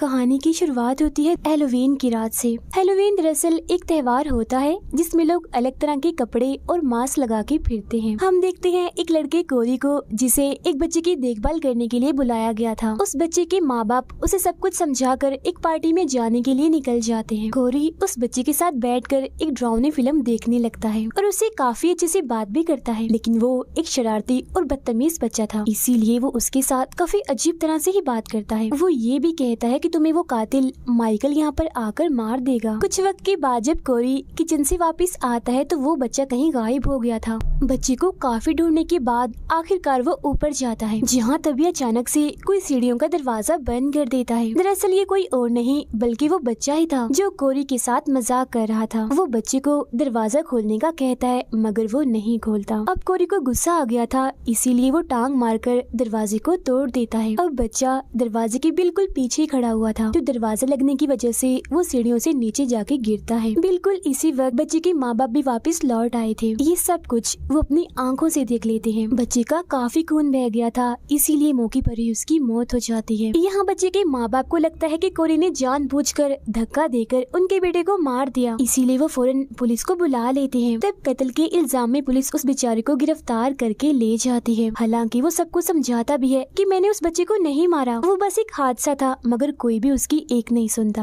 कहानी की शुरुआत होती है हैलोवीन की रात से। हैलोवीन दरअसल एक त्योहार होता है जिसमें लोग अलग तरह के कपड़े और मास्क लगा के फिरते हैं। हम देखते हैं एक लड़के कोरी को जिसे एक बच्चे की देखभाल करने के लिए बुलाया गया था। उस बच्चे के माँ बाप उसे सब कुछ समझाकर एक पार्टी में जाने के लिए निकल जाते हैं। कोरी उस बच्चे के साथ बैठकर एक डरावनी फिल्म देखने लगता है और उसे काफी अच्छे से बात भी करता है, लेकिन वो एक शरारती और बदतमीज बच्चा था, इसीलिए वो उसके साथ काफी अजीब तरह से ही बात करता है। वो ये भी कहता है कि तुम्हें वो कातिल माइकल यहाँ पर आकर मार देगा। कुछ वक्त के बाद जब कोरी किचन से वापस आता है तो वो बच्चा कहीं गायब हो गया था। बच्चे को काफी ढूंढने के बाद आखिरकार वो ऊपर जाता है, जहाँ तभी अचानक से कोई सीढ़ियों का दरवाजा बंद कर देता है। दरअसल ये कोई और नहीं बल्कि वो बच्चा ही था जो कोरी के साथ मजाक कर रहा था। वो बच्चे को दरवाजा खोलने का कहता है मगर वो नहीं खोलता। अब कोरी को गुस्सा आ गया था, इसीलिए वो टांग मारकर दरवाजे को तोड़ देता है। अब बच्चा दरवाजे के बिल्कुल पीछे खड़ा हुआ था, तो दरवाजा लगने की वजह से वो सीढ़ियों से नीचे जाके गिरता है। बिल्कुल इसी वक्त बच्चे के माँ बाप भी वापस लौट आए थे। ये सब कुछ वो अपनी आंखों से देख लेते हैं। बच्चे का काफी खून बह गया था, इसीलिए मौके पर ही उसकी मौत हो जाती है। यहाँ बच्चे के माँ बाप को लगता है कि कोरी ने जानबूझकर धक्का देकर उनके बेटे को मार दिया, इसीलिए वो फौरन पुलिस को बुला लेते हैं। तब कत्ल के इल्जाम में पुलिस उस बेचारे को गिरफ्तार करके ले जाती है। हालांकि वो सबको समझाता भी है कि मैंने उस बच्चे को नहीं मारा, वो बस एक हादसा था, मगर कोई भी उसकी एक नहीं सुनता।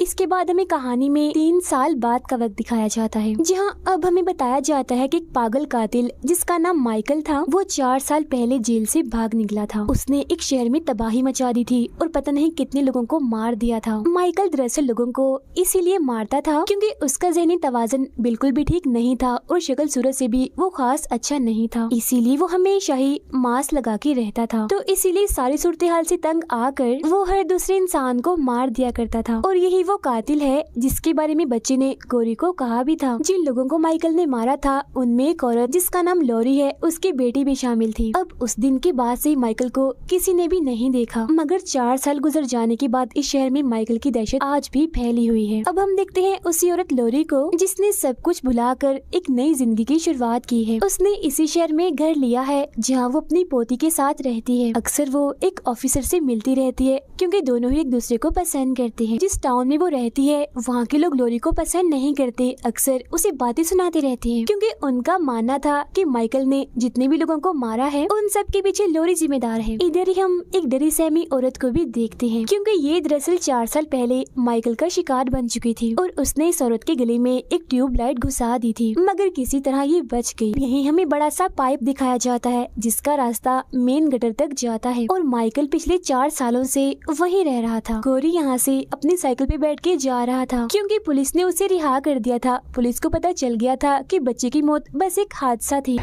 इसके बाद हमें कहानी में 3 साल बाद का वक्त दिखाया जाता है, जहां अब हमें बताया जाता है कि एक पागल कातिल जिसका नाम माइकल था, वो 4 साल पहले जेल से भाग निकला था। उसने एक शहर में तबाही मचा दी थी और पता नहीं कितने लोगों को मार दिया था। माइकल दरअसल लोगों को इसीलिए मारता था क्योंकि उसका ज़हनी तवाज़ुन बिल्कुल भी ठीक नहीं था और शक्ल सूरत से भी वो खास अच्छा नहीं था, इसीलिए वो हमेशा ही मास्क लगा के रहता था। तो इसीलिए सारी सूरत हाल से तंग आकर वो हर दूसरे इंसान को मार दिया करता था। और यही वो कातिल है जिसके बारे में बच्चे ने कोरी को कहा भी था। जिन लोगों को माइकल ने मारा था उनमें एक औरत जिसका नाम लॉरी है, उसकी बेटी भी शामिल थी। अब उस दिन के बाद से माइकल को किसी ने भी नहीं देखा, मगर 4 साल गुजर जाने के बाद इस शहर में माइकल की दहशत आज भी फैली हुई है। अब हम देखते हैं उसी औरत लॉरी को जिसने सब कुछ भुलाकर एक नई जिंदगी की शुरुआत की है। उसने इसी शहर में घर लिया है जहाँ वो अपनी पोती के साथ रहती है। अक्सर वो एक ऑफिसर से मिलती रहती है क्योंकि दोनों ही एक दूसरे को पसंद करते हैं। जिस टाउन में वो रहती है वहाँ के लोग लॉरी को पसंद नहीं करते, अक्सर उसे बातें सुनाते रहते हैं क्योंकि उनका मानना था कि माइकल ने जितने भी लोगों को मारा है उन सब के पीछे लॉरी जिम्मेदार है। इधर ही हम एक डरी सहमी औरत को भी देखते हैं क्योंकि ये दरअसल 4 साल पहले माइकल का शिकार बन चुकी थी और उसने इस औरत के गले में एक ट्यूबलाइट घुसा दी थी, मगर किसी तरह ये बच गई। यही हमें बड़ा सा पाइप दिखाया जाता है जिसका रास्ता मेन गटर तक जाता है और माइकल पिछले 4 सालों से वहीं रह रहा था। कोरी यहाँ से अपनी साइकिल पे बैठ के जा रहा था क्योंकि पुलिस ने उसे रिहा कर दिया था। पुलिस को पता चल गया था कि बच्चे की मौत बस एक हादसा थी।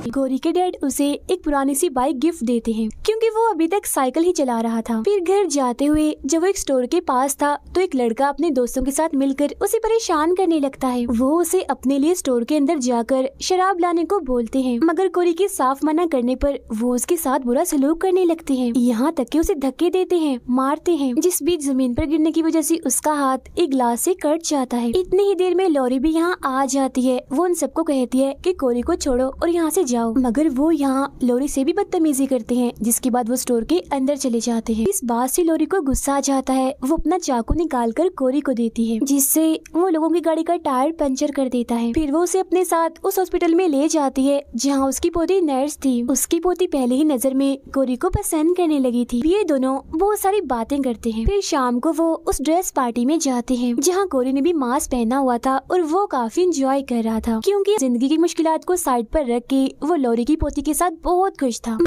कोरी के डैड उसे एक पुरानी सी बाइक गिफ्ट देते हैं क्योंकि वो अभी तक साइकिल ही चला रहा था। फिर घर जाते हुए जब वो एक स्टोर के पास था तो एक लड़का अपने दोस्तों के साथ मिलकर उसे परेशान करने लगता है। वो उसे अपने लिए स्टोर के अंदर जाकर शराब लाने को बोलते हैं, मगर कोरी के साफ मना करने पर वो उसके साथ बुरा सलूक करने लगते हैं, यहाँ तक कि उसे धक्के देते हैं, मारते हैं, जिस बीच जमीन पर गिरने की वजह से उसका हाथ एक ग्लास से कट जाता है। इतनी ही देर में लॉरी भी यहाँ आ जाती है। वो उन सबको कहती है कि कोरी को छोड़ो और यहाँ से जाओ, मगर वो यहाँ लॉरी से भी बदतमीजी करते हैं, जिसके बाद वो स्टोर के अंदर चले जाते हैं। इस बात से लॉरी को गुस्सा आ जाता है। वो अपना चाकू निकालकर कोरी को देती है, जिससे वो लोगों की गाड़ी का टायर पंचर कर देता है। फिर वो उसे अपने साथ उस हॉस्पिटल में ले जाती है जहाँ उसकी पोती नर्स थी। उसकी पोती पहले ही नजर में कोरी को पसंद करने लगी थी। ये दोनों बहुत सारी बातें करते हैं। फिर शाम को वो उस ड्रेस पार्टी में जाते हैं जहाँ कोरी ने भी मास्क पहना हुआ था और वो काफी इंजॉय कर रहा था क्योंकि जिंदगी की मुश्किलात को साइड पर रख के वो लॉरी की पोती के साथ बहुत खुश था।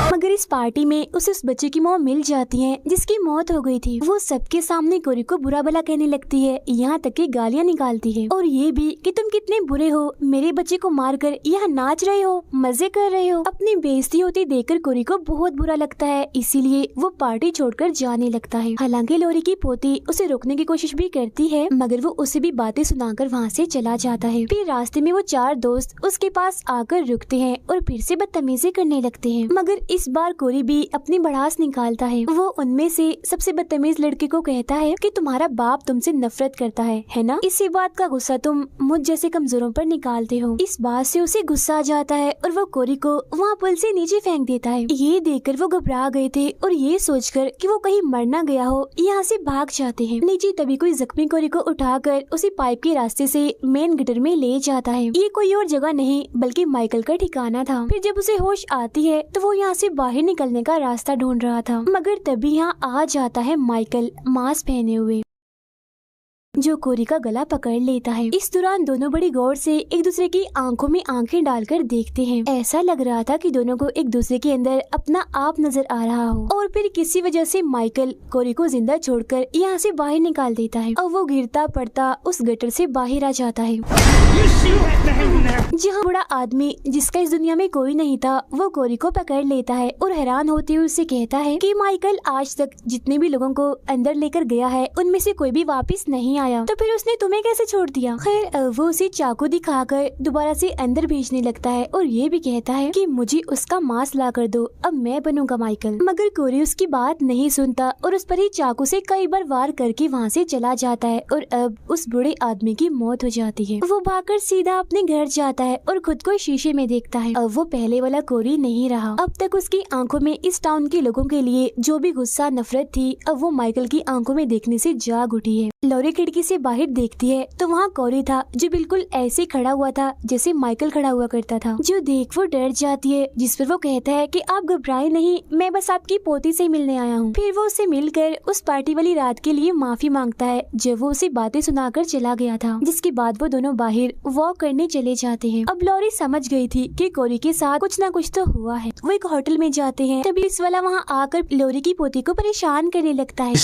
मगर इस पार्टी में उसे उस बच्चे की मौत मिल जाती है जिसकी मौत हो गई थी। वो सबके सामने कोरी को बुरा भला कहने लगती है, यहाँ तक कि गालियाँ निकालती है और ये भी कि तुम कितने बुरे हो, मेरे बच्चे को मारकर यहाँ नाच रहे हो, मजे कर रहे हो। अपनी बेइज्जती होती देखकर कोरी को बहुत बुरा लगता है, इसीलिए वो पार्टी छोड़कर जाने लगता है। हालांकि लॉरी की पोती उसे रोकने की कोशिश भी करती है, मगर वो उसे भी बातें सुनाकर वहाँ से चला जाता है। फिर रास्ते में वो 4 दोस्त उसके पास आकर रुकते हैं और फिर से बदतमीजी करने लगते हैं, मगर इस बार कोरी भी अपनी भड़ास निकालता है। वो उनमें से सबसे बदतमीज लड़के को कहता है कि तुम्हारा बाप तुमसे नफरत करता है ना? इसी बात का गुस्सा तुम मुझ जैसे कमजोरों पर निकालते हो। इस बात से उसे गुस्सा आ जाता है और वो कोरी को वहाँ पुल से नीचे फेंक देता है। ये देखकर वो घबरा गए थे और ये सोचकर कि वो कहीं मर ना गया हो यहाँ से भाग जाते हैं। नीचे तभी कोई जख्मी कोरी को उठाकर उसी पाइप के रास्ते से मेन गटर में ले जाता है। ये कोई और जगह नहीं बल्कि माइकल का ठिकाना था। फिर जब उसे होश आती है तो वो यहाँ से बाहर निकलने का रास्ता ढूंढ रहा था, मगर तभी यहाँ आ जाता है माइकल मास्क पहने हुए, जो कोरी का गला पकड़ लेता है। इस दौरान दोनों बड़ी गौर से एक दूसरे की आंखों में आंखें डालकर देखते हैं। ऐसा लग रहा था कि दोनों को एक दूसरे के अंदर अपना आप नजर आ रहा हो। और फिर किसी वजह से माइकल कोरी को जिंदा छोड़कर यहाँ से बाहर निकाल देता है और वो गिरता पड़ता उस गटर से बाहर आ जाता है। जहाँ बड़ा आदमी जिसका इस दुनिया में कोई नहीं था वो कोरी को पकड़ लेता है और हैरान होते हुए उससे कहता है कि माइकल आज तक जितने भी लोगों को अंदर लेकर गया है उनमें से कोई भी वापस नहीं आया, तो फिर उसने तुम्हें कैसे छोड़ दिया? खैर वो उसे चाकू दिखाकर दोबारा से अंदर भेजने लगता है और ये भी कहता है कि मुझे उसका मांस ला कर दो, अब मैं बनूंगा माइकल। मगर कोरी उसकी बात नहीं सुनता और उस पर ही चाकू से कई बार वार करके वहाँ से चला जाता है और अब उस बूढ़े आदमी की मौत हो जाती है। वो भागकर सीधा अपने घर जाता है और खुद को शीशे में देखता है। अब वो पहले वाला कोरी नहीं रहा। अब तक उसकी आंखों में इस टाउन के लोगों के लिए जो भी गुस्सा नफरत थी अब वो माइकल की आंखों में देखने से जाग उठी है। लॉरी खिड़की से बाहर देखती है तो वहाँ कोरी था जो बिल्कुल ऐसे खड़ा हुआ था जैसे माइकल खड़ा हुआ करता था। जो देख वो डर जाती है, जिस पर वो कहता है कि आप घबराए नहीं, मैं बस आपकी पोती से मिलने आया हूँ। फिर वो उससे मिलकर उस पार्टी वाली रात के लिए माफी मांगता है जब वो उसे बातें सुनाकर चला गया था। जिसके बाद वो दोनों बाहर वॉक करने चले जाते हैं। अब लॉरी समझ गई थी कि कोरी के साथ कुछ ना कुछ तो हुआ है। वो एक होटल में जाते हैं तभी इस वाला वहाँ आकर लॉरी की पोती को परेशान करने लगता है।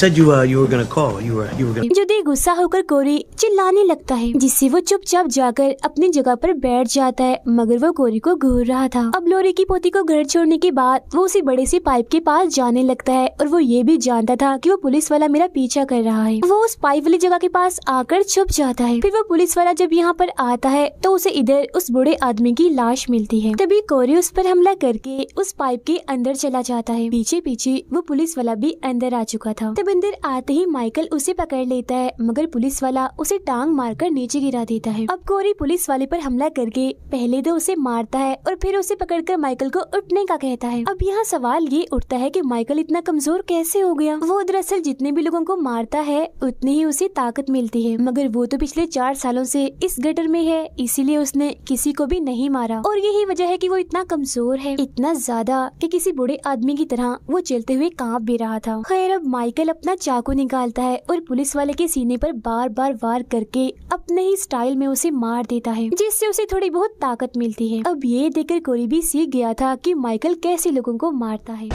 जो देख गुस्सा होकर कोरी चिल्लाने लगता है, जिससे वो चुपचाप जाकर अपनी जगह पर बैठ जाता है, मगर वो कोरी को घूर रहा था। अब लॉरी की पोती को घर छोड़ने के बाद वो उसी बड़े से पाइप के पास जाने लगता है और वो ये भी जानता था कि वो पुलिस वाला मेरा पीछा कर रहा है। वो उस पाइप वाली जगह के पास आकर छुप जाता है। फिर वो पुलिस वाला जब यहाँ पर आता है तो उसे इधर उस बूढ़े आदमी की लाश मिलती है। तभी कोरी उस पर हमला करके उस पाइप के अंदर चला जाता है। पीछे पीछे वो पुलिस वाला भी अंदर आ चुका था। तब अंदर आते ही माइकल उसे पकड़ लेता है, मगर पुलिस वाला उसे टांग मारकर नीचे गिरा देता है। अब कोरी पुलिस वाले पर हमला करके पहले तो उसे मारता है और फिर उसे पकड़कर माइकल को उठने का कहता है। अब यहाँ सवाल ये उठता है कि माइकल इतना कमजोर कैसे हो गया? वो दरअसल जितने भी लोगों को मारता है उतनी ही उसे ताकत मिलती है, मगर वो तो पिछले 4 सालों से इस गटर में है, इसीलिए उसने किसी को भी नहीं मारा और यही वजह है कि वो इतना कमजोर है, इतना ज्यादा कि किसी बूढ़े आदमी की तरह वो चलते हुए कांप भी रहा था। खैर अब माइकल अपना चाकू निकालता है और पुलिस वाले के सीने पर बार बार वार करके अपने ही स्टाइल में उसे मार देता है, जिससे उसे थोड़ी बहुत ताकत मिलती है। अब ये देखकर कोरी भी सीख गया था कि माइकल कैसे लोगों को मारता है।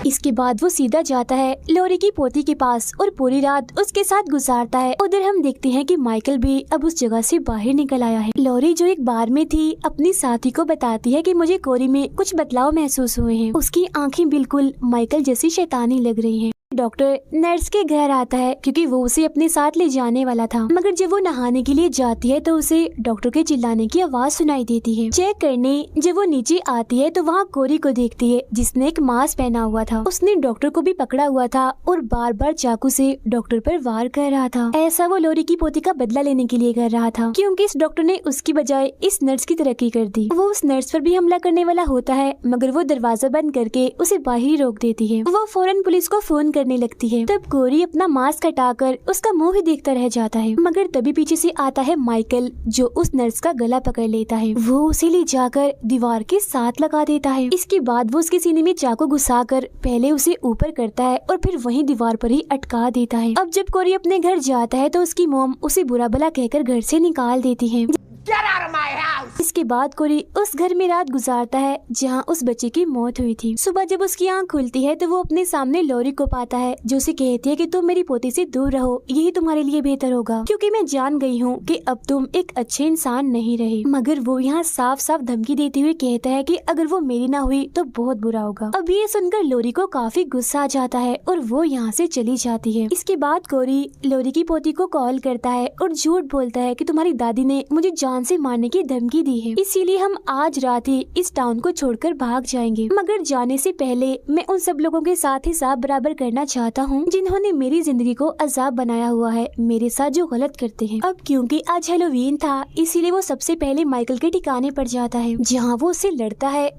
इसके बाद वो सीधा जाता है लॉरी की पोती के पास और पूरी रात उसके साथ गुजारता है। उधर हम देखते हैं कि माइकल भी अब उस जगह से बाहर निकल आया है। लॉरी जो एक बार में थी अपनी साथी को बताती है कि मुझे कोरी में कुछ बदलाव महसूस हुए हैं। उसकी आंखें बिल्कुल माइकल जैसी शैतानी लग रही हैं। डॉक्टर नर्स के घर आता है क्योंकि वो उसे अपने साथ ले जाने वाला था, मगर जब वो नहाने के लिए जाती है तो उसे डॉक्टर के चिल्लाने की आवाज सुनाई देती है। चेक करने जब वो नीचे आती है तो वहाँ कोरी को देखती है जिसने एक मास्क पहना हुआ था। उसने डॉक्टर को भी पकड़ा हुआ था और बार बार चाकू से डॉक्टर पर वार कर रहा था। ऐसा वो लॉरी की पोती का बदला लेने के लिए कर रहा था, क्योंकि इस डॉक्टर ने उसकी बजाय इस नर्स की तरक्की कर दी। वो उस नर्स पर भी हमला करने वाला होता है, मगर वो दरवाजा बंद करके उसे बाहर ही रोक देती है। वो फौरन पुलिस को फोन करने लगती है। तब कोरी अपना मास्क हटाकर उसका मुंह ही देखता रह जाता है, मगर तभी पीछे से आता है माइकल जो उस नर्स का गला पकड़ लेता है। वो उसे ले जाकर दीवार के साथ लगा देता है। इसके बाद वो उसके सीने में चाकू घुसाकर पहले उसे ऊपर करता है और फिर वहीं दीवार पर ही अटका देता है। अब जब कोरी अपने घर जाता है तो उसकी मॉम उसे बुरा भला कहकर घर से निकाल देती है। Get out of my house! इसके बाद कोरी उस घर में रात गुजारता है जहाँ उस बच्चे की मौत हुई थी। सुबह जब उसकी आंख खुलती है तो वो अपने सामने लॉरी को पाता है जो उसे कहती है कि तुम मेरी पोती से दूर रहो, यही तुम्हारे लिए बेहतर होगा, क्योंकि मैं जान गई हूँ कि अब तुम एक अच्छे इंसान नहीं रहे। मगर वो यहाँ साफ साफ धमकी देते हुए कहता है कि अगर वो मेरी ना हुई तो बहुत बुरा होगा। अब ये सुनकर लॉरी को काफी गुस्सा आ जाता है और वो यहाँ से चली जाती है। इसके बाद कोरी लॉरी की पोती को कॉल करता है और झूठ बोलता है कि तुम्हारी दादी ने मुझे जान से मारने की धमकी दी है, इसीलिए हम आज रात ही इस टाउन को छोड़कर भाग जाएंगे। मगर जाने से पहले मैं उन सब लोगों के साथ हिसाब बराबर करना चाहता हूँ जिन्होंने मेरी जिंदगी को अजाब बनाया हुआ है, मेरे साथ जो गलत करते हैं। अब क्योंकि आज हैलोवीन था, इसीलिए वो सबसे पहले माइकल के ठिकाने पर जाता है, जहाँ वो उससे लड़ता है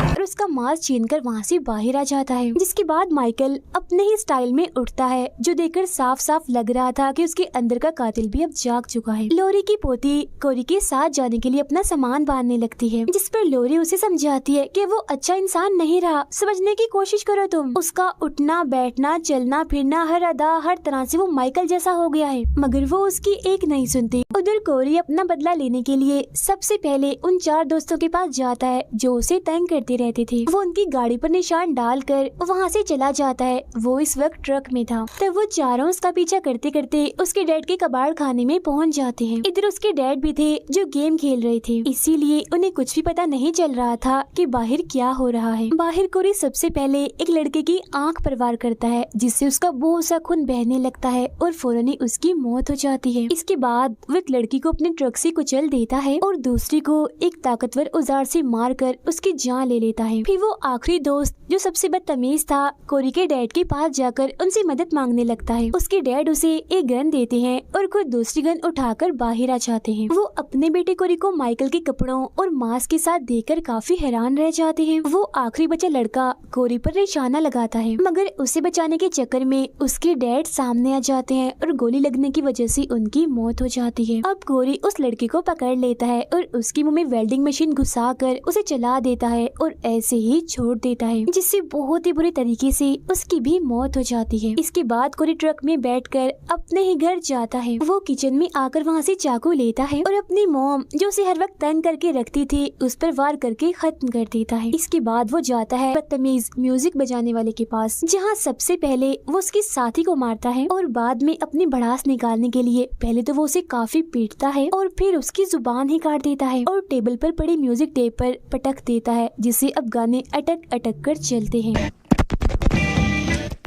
और उसका मास्क छीनकर वहाँ से बाहर आ जाता है। जिसके बाद माइकल अपने ही स्टाइल में उठता है, जो देखकर साफ साफ लग रहा था कि उसके अंदर का कातिल भी अब जाग चुका है। लोरी की पोती कोरी के साथ जाने के लिए अपना सामान बांधने लगती है, जिस पर लोरी उसे समझाती है कि वो अच्छा इंसान नहीं रहा, समझने की कोशिश करो तुम। उसका उठना बैठना चलना फिरना हर अदा हर तरह से वो माइकल जैसा हो गया है, मगर वो उसकी एक नहीं सुनती। उधर कोरी अपना बदला लेने के लिए सबसे पहले उन 4 दोस्तों के पास जाता है जो उसे तंग करते रहते थे। वो उनकी गाड़ी पर निशान डालकर वहाँ से चला जाता है। वो इस वक्त ट्रक में था, तब वो चारों उसका पीछा करते करते उसके डैड के कबाड़ खाने में पहुँच जाते हैं। इधर उसके डैड भी थे जो गेम खेल रहे थे, इसीलिए उन्हें कुछ भी पता नहीं चल रहा था कि बाहर क्या हो रहा है। बाहर कोरी सबसे पहले एक लड़के की आंख पर वार करता है, जिससे उसका बहुत सा खून बहने लगता है और फौरन ही उसकी मौत हो जाती है। इसके बाद वो एक लड़की को अपने ट्रक से कुचल देता है और दूसरी को एक ताकतवर औजार से मारकर उसकी जान ले लेता है। फिर वो आखिरी दोस्त जो सबसे बदतमीज था, कोरी के डैड के पास जाकर उनसे मदद मांगने लगता है। उसके डैड उसे एक गन देते हैं और खुद दूसरी गन उठाकर बाहर आ जाते हैं। वो अपने बेटे कोरी को माइकल के कपड़ों और मास्क के साथ देखकर काफी हैरान रह जाते हैं। वो आखिरी बचा लड़का कोरी पर निशाना लगाता है, मगर उसे बचाने के चक्कर में उसके डैड सामने आ जाते हैं और गोली लगने की वजह से उनकी मौत हो जाती है। अब कोरी उस लड़की को पकड़ लेता है और उसके मुंह में वेल्डिंग मशीन घुसाकर उसे चला देता है और ऐसे ही छोड़ देता है, जिससे बहुत ही बुरी तरीके से उसकी भी मौत हो जाती है। इसके बाद कोरी ट्रक में बैठकर अपने ही घर जाता है। वो किचन में आकर वहाँ से चाकू लेता है और अपनी मॉम जो उसे हर वक्त तंग करके रखती थी उस पर वार करके खत्म कर देता है। इसके बाद वो जाता है बदतमीज म्यूजिक बजाने वाले के पास, जहाँ सबसे पहले वो उसकी साथी को मारता है और बाद में अपनी भड़ास निकालने के लिए पहले तो वो उसे काफी पीटता है और फिर उसकी जुबान ही काट देता है और टेबल पर पड़ी म्यूजिक टेप पर पटक देता है, जिससे अब गाने अटक अटक कर चलते हैं।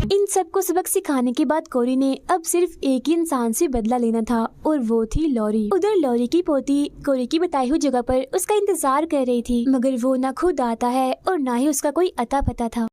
इन सबको सबक सिखाने के बाद कोरी ने अब सिर्फ एक ही इंसान से बदला लेना था और वो थी लॉरी। उधर लॉरी की पोती कोरी की बताई हुई जगह पर उसका इंतजार कर रही थी, मगर वो न खुद आता है और न ही उसका कोई अता पता था।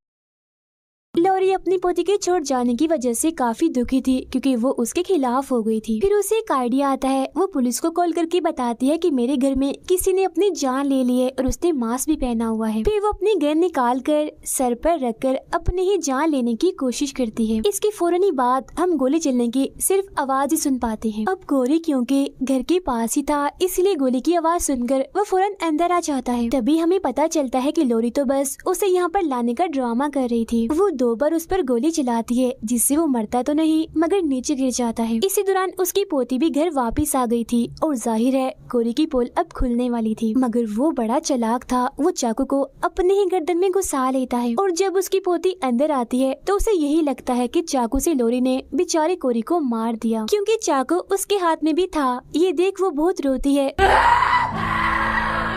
लॉरी अपनी पोती के छोड़ जाने की वजह से काफी दुखी थी, क्योंकि वो उसके खिलाफ हो गई थी। फिर उसे एक आइडिया आता है, वो पुलिस को कॉल करके बताती है कि मेरे घर में किसी ने अपनी जान ले ली है और उसने मास्क भी पहना हुआ है। फिर वो अपनी गन निकाल कर सर पर रखकर अपनी ही जान लेने की कोशिश करती है। इसके फौरन ही बाद हम गोली चलने की सिर्फ आवाज ही सुन पाते हैं। अब कोरी क्योंकि घर के पास ही था, इसलिए गोली की आवाज सुनकर वो फौरन अंदर आ जाता है। तभी हमें पता चलता है कि लॉरी तो बस उसे यहाँ पर लाने का ड्रामा कर रही थी। वो 2 बार उस पर गोली चलाती है, जिससे वो मरता तो नहीं मगर नीचे गिर जाता है। इसी दौरान उसकी पोती भी घर वापस आ गई थी और जाहिर है कोरी की पोल अब खुलने वाली थी, मगर वो बड़ा चालाक था। वो चाकू को अपने ही गर्दन में घुसा लेता है और जब उसकी पोती अंदर आती है तो उसे यही लगता है कि चाकू से लॉरी ने बेचारे कोरी को मार दिया, क्योंकि चाकू उसके हाथ में भी था। ये देख वो बहुत रोती है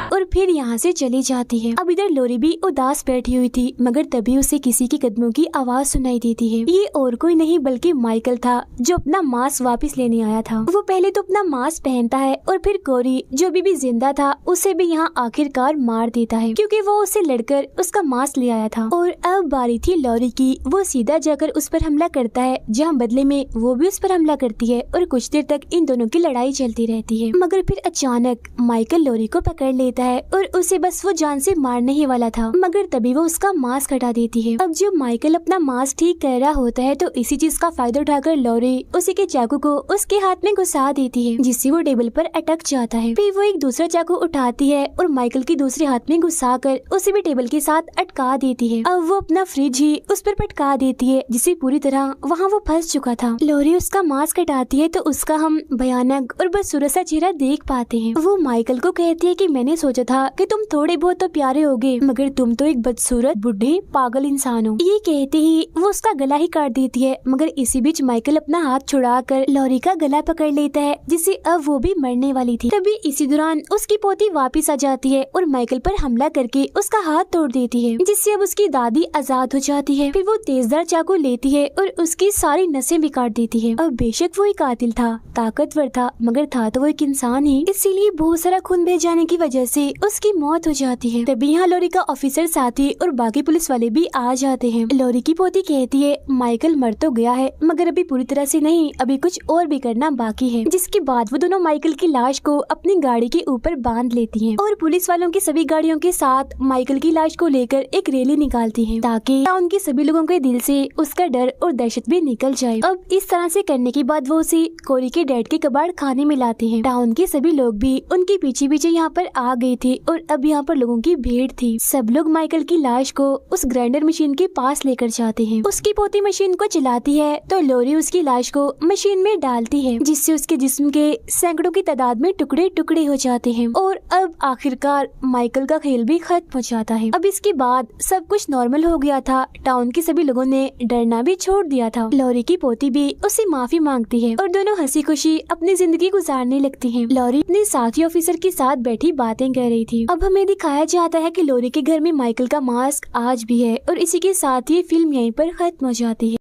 और फिर यहाँ से चली जाती है। अब इधर लॉरी भी उदास बैठी हुई थी, मगर तभी उसे किसी के कदमों की आवाज सुनाई देती है। ये और कोई नहीं बल्कि माइकल था, जो अपना मास्क वापस लेने आया था। वो पहले तो अपना मास्क पहनता है और फिर कोरी जो भी जिंदा था उसे भी यहाँ आखिरकार मार देता है, क्योंकि वो उससे लड़कर उसका मास्क ले आया था। और अब बारी थी लॉरी की। वो सीधा जाकर उस पर हमला करता है, जहाँ बदले में वो भी उस पर हमला करती है और कुछ देर तक इन दोनों की लड़ाई चलती रहती है। मगर फिर अचानक माइकल लॉरी को पकड़ लेता है और उसे बस वो जान से मारने ही वाला था, मगर तभी वो उसका मास्क हटा देती है। अब जब माइकल अपना मास्क ठीक कर रहा होता है तो इसी चीज का फायदा उठाकर लॉरी उसी के चाकू को उसके हाथ में घुसा देती है, जिससे वो टेबल पर अटक जाता है। फिर वो एक दूसरा चाकू उठाती है और माइकल के दूसरे हाथ में घुसाकर उसे भी टेबल के साथ अटका देती है। अब वो अपना फ्रिज ही उस पर पटका देती है, जिससे पूरी तरह वहाँ वो फंस चुका था। लॉरी उसका मास्क हटाती है तो उसका हम भयानक और बदसूरत सा चेहरा देख पाते हैं। वो माइकल को कहती है कि मैंने सोचा सोचा था कि तुम थोड़े बहुत तो प्यारे होगे, मगर तुम तो एक बदसूरत बूढ़े पागल इंसान हो। ये कहते ही वो उसका गला ही काट देती है, मगर इसी बीच माइकल अपना हाथ छुड़ाकर लॉरी का गला पकड़ लेता है, जिससे अब वो भी मरने वाली थी। तभी इसी दौरान उसकी पोती वापस आ जाती है और माइकल पर हमला करके उसका हाथ तोड़ देती है, जिससे अब उसकी दादी आजाद हो जाती है। फिर वो तेजदार चाकू लेती है और उसकी सारी नसें भी काट देती है। अब बेशक वो एक कातिल था, ताकतवर था, मगर था तो वो एक इंसान ही, इसीलिए बहुत सारा खून बह जाने की वजह से उसकी मौत हो जाती है। तभी यहाँ लॉरी का ऑफिसर साथी और बाकी पुलिस वाले भी आ जाते हैं। लॉरी की पोती कहती है माइकल मर तो गया है, मगर अभी पूरी तरह से नहीं, अभी कुछ और भी करना बाकी है। जिसके बाद वो दोनों माइकल की लाश को अपनी गाड़ी के ऊपर बांध लेती हैं और पुलिस वालों की सभी गाड़ियों के साथ माइकल की लाश को लेकर एक रैली निकालती हैं, ताकि टाउन के सभी लोगों के दिल से उसका डर और दहशत भी निकल जाए। अब इस तरह से करने के बाद वो उसे कोरी के डैड के कबाड़ खाने में लाते हैं। टाउन के सभी लोग भी उनके पीछे पीछे यहाँ पर आ गए थे और अब यहाँ पर लोगों की भीड़ थी। सब लोग माइकल की लाश को उस ग्राइंडर मशीन के पास लेकर जाते हैं। उसकी पोती मशीन को चलाती है तो लॉरी उसकी लाश को मशीन में डालती है, जिससे उसके जिस्म के सैकड़ों की तादाद में टुकड़े टुकड़े हो जाते हैं और अब आखिरकार माइकल का खेल भी खत्म हो जाता है। अब इसके बाद सब कुछ नॉर्मल हो गया था। टाउन के सभी लोगों ने डरना भी छोड़ दिया था। लॉरी की पोती भी उससे माफी मांगती है और दोनों हंसी खुशी अपनी जिंदगी गुजारने लगती हैं। लॉरी अपने साथी ऑफिसर के साथ बैठी बातें कर रही थी। अब हमें दिखाया जाता है कि लॉरी के घर में माइकल का मास्क आज भी है और इसी के साथ ये फिल्म यहीं पर खत्म हो जाती है।